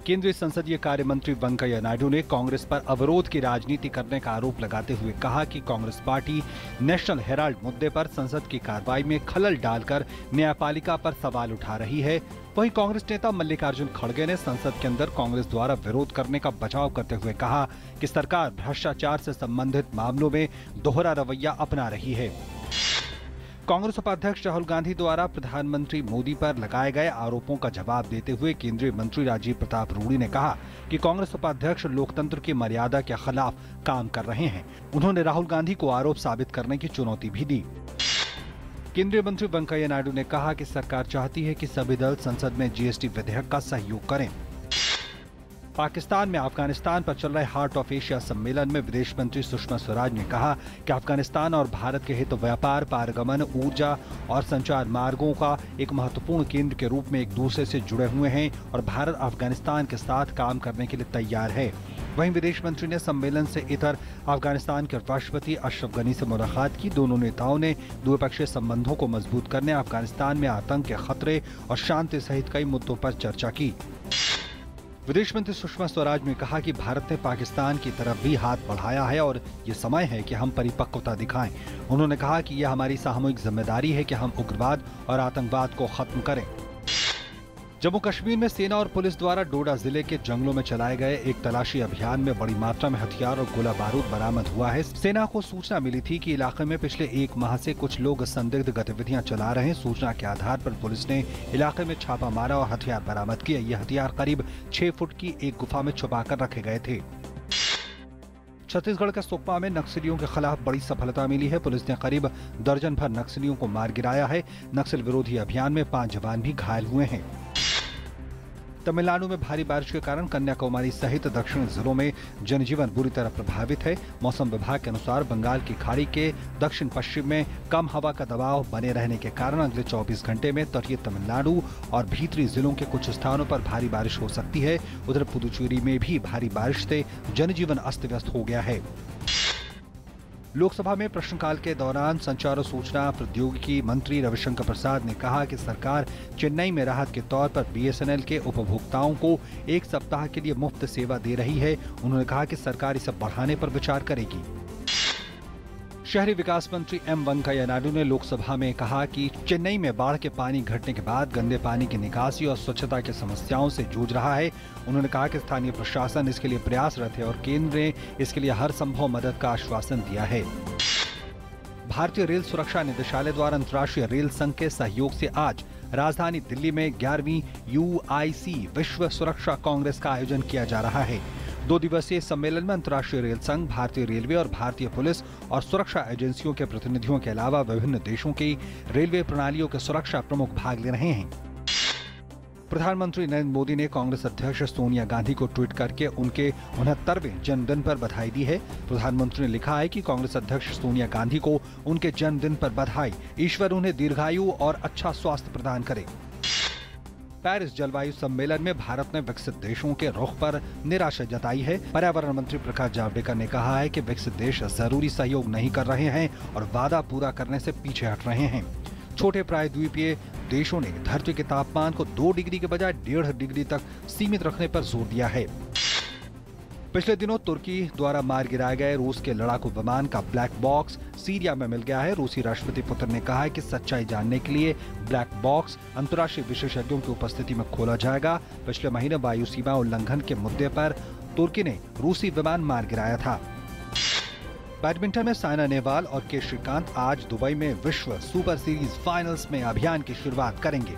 केंद्रीय संसदीय कार्य मंत्री वेंकैया नायडू ने कांग्रेस पर अवरोध की राजनीति करने का आरोप लगाते हुए कहा कि कांग्रेस पार्टी नेशनल हेराल्ड मुद्दे पर संसद की कार्रवाई में खलल डालकर न्यायपालिका पर सवाल उठा रही है। वहीं कांग्रेस नेता मल्लिकार्जुन खड़गे ने संसद के अंदर कांग्रेस द्वारा विरोध करने का बचाव करते हुए कहा कि सरकार भ्रष्टाचार से संबंधित मामलों में दोहरा रवैया अपना रही है। कांग्रेस उपाध्यक्ष राहुल गांधी द्वारा प्रधानमंत्री मोदी पर लगाए गए आरोपों का जवाब देते हुए केंद्रीय मंत्री राजीव प्रताप रूडी ने कहा कि कांग्रेस उपाध्यक्ष लोकतंत्र की मर्यादा के खिलाफ काम कर रहे हैं। उन्होंने राहुल गांधी को आरोप साबित करने की चुनौती भी दी। केंद्रीय मंत्री वेंकैया नायडू ने कहा कि सरकार चाहती है कि सभी दल संसद में जीएसटी विधेयक का सहयोग करें। पाकिस्तान में अफगानिस्तान पर चल रहे हार्ट ऑफ एशिया सम्मेलन में विदेश मंत्री सुषमा स्वराज ने कहा कि अफगानिस्तान और भारत के हित व्यापार, पारगमन, ऊर्जा और संचार मार्गों का एक महत्वपूर्ण केंद्र के रूप में एक दूसरे से जुड़े हुए हैं और भारत अफगानिस्तान के साथ काम करने के लिए तैयार है। वहीं विदेश मंत्री ने सम्मेलन से इतर अफगानिस्तान के राष्ट्रपति अशरफ गनी से मुलाकात की। दोनों नेताओं ने द्विपक्षीय संबंधों को मजबूत करने, अफगानिस्तान में आतंक के खतरे और शांति सहित कई मुद्दों पर चर्चा की। विदेश मंत्री सुषमा स्वराज ने कहा कि भारत ने पाकिस्तान की तरफ भी हाथ बढ़ाया है और ये समय है कि हम परिपक्वता दिखाएं। उन्होंने कहा कि यह हमारी सामूहिक जिम्मेदारी है कि हम उग्रवाद और आतंकवाद को खत्म करें। जम्मू कश्मीर में सेना और पुलिस द्वारा डोडा जिले के जंगलों में चलाए गए एक तलाशी अभियान में बड़ी मात्रा में हथियार और गोला बारूद बरामद हुआ है। सेना को सूचना मिली थी कि इलाके में पिछले 1 माह से कुछ लोग संदिग्ध गतिविधियां चला रहे हैं। सूचना के आधार पर पुलिस ने इलाके में छापा मारा और हथियार बरामद किए। ये हथियार करीब 6 फुट की एक गुफा में छुपा कर रखे गए थे। छत्तीसगढ़ के सुकमा में नक्सलियों के खिलाफ बड़ी सफलता मिली है। पुलिस ने करीब दर्जन भर नक्सलियों को मार गिराया है। नक्सल विरोधी अभियान में 5 जवान भी घायल हुए हैं। तमिलनाडु में भारी बारिश के कारण कन्याकुमारी सहित दक्षिण जिलों में जनजीवन बुरी तरह प्रभावित है। मौसम विभाग के अनुसार बंगाल की खाड़ी के दक्षिण पश्चिम में कम हवा का दबाव बने रहने के कारण अगले 24 घंटे में तटीय तमिलनाडु और भीतरी जिलों के कुछ स्थानों पर भारी बारिश हो सकती है। उधर पुदुचेरी में भी भारी बारिश से जनजीवन अस्त व्यस्त हो गया है। लोकसभा में प्रश्नकाल के दौरान संचार और सूचना प्रौद्योगिकी मंत्री रविशंकर प्रसाद ने कहा कि सरकार चेन्नई में राहत के तौर पर बीएसएनएल के उपभोक्ताओं को 1 सप्ताह के लिए मुफ्त सेवा दे रही है। उन्होंने कहा कि सरकार इसे बढ़ाने पर विचार करेगी। शहरी विकास मंत्री एम वेंकैया नायडू ने लोकसभा में कहा कि चेन्नई में बाढ़ के पानी घटने के बाद गंदे पानी की निकासी और स्वच्छता की समस्याओं से जूझ रहा है। उन्होंने कहा कि स्थानीय प्रशासन इसके लिए प्रयासरत है और केंद्र ने इसके लिए हर संभव मदद का आश्वासन दिया है। भारतीय रेल सुरक्षा निदेशालय द्वारा अंतर्राष्ट्रीय रेल संघ के सहयोग से आज राजधानी दिल्ली में 11वीं UIC विश्व सुरक्षा कांग्रेस का आयोजन किया जा रहा है। 2 दिवसीय सम्मेलन में अंतर्राष्ट्रीय रेल संघ, भारतीय रेलवे और भारतीय पुलिस और सुरक्षा एजेंसियों के प्रतिनिधियों के अलावा विभिन्न देशों की रेलवे प्रणालियों के सुरक्षा प्रमुख भाग ले रहे हैं। प्रधानमंत्री नरेंद्र मोदी ने कांग्रेस अध्यक्ष सोनिया गांधी को ट्वीट करके उनके 69वें जन्मदिन पर बधाई दी है। प्रधानमंत्री ने लिखा है कि कांग्रेस अध्यक्ष सोनिया गांधी को उनके जन्मदिन पर बधाई। ईश्वर उन्हें दीर्घायु और अच्छा स्वास्थ्य प्रदान करे। पेरिस जलवायु सम्मेलन में भारत ने विकसित देशों के रुख पर निराशा जताई है। पर्यावरण मंत्री प्रकाश जावड़ेकर ने कहा है कि विकसित देश जरूरी सहयोग नहीं कर रहे हैं और वादा पूरा करने से पीछे हट रहे हैं। छोटे प्रायद्वीपीय देशों ने धरती के तापमान को 2 डिग्री के बजाय 1.5 डिग्री तक सीमित रखने पर जोर दिया है। पिछले दिनों तुर्की द्वारा मार गिराए गए रूस के लड़ाकू विमान का ब्लैक बॉक्स सीरिया में मिल गया है। रूसी राष्ट्रपति पुतिन ने कहा है कि सच्चाई जानने के लिए ब्लैक बॉक्स अंतर्राष्ट्रीय विशेषज्ञों की उपस्थिति में खोला जाएगा। पिछले महीने वायु सीमा उल्लंघन के मुद्दे पर तुर्की ने रूसी विमान मार गिराया था। बैडमिंटन में साइना नेहवाल और के श्रीकांत आज दुबई में विश्व सुपर सीरीज फाइनल्स में अभियान की शुरुआत करेंगे।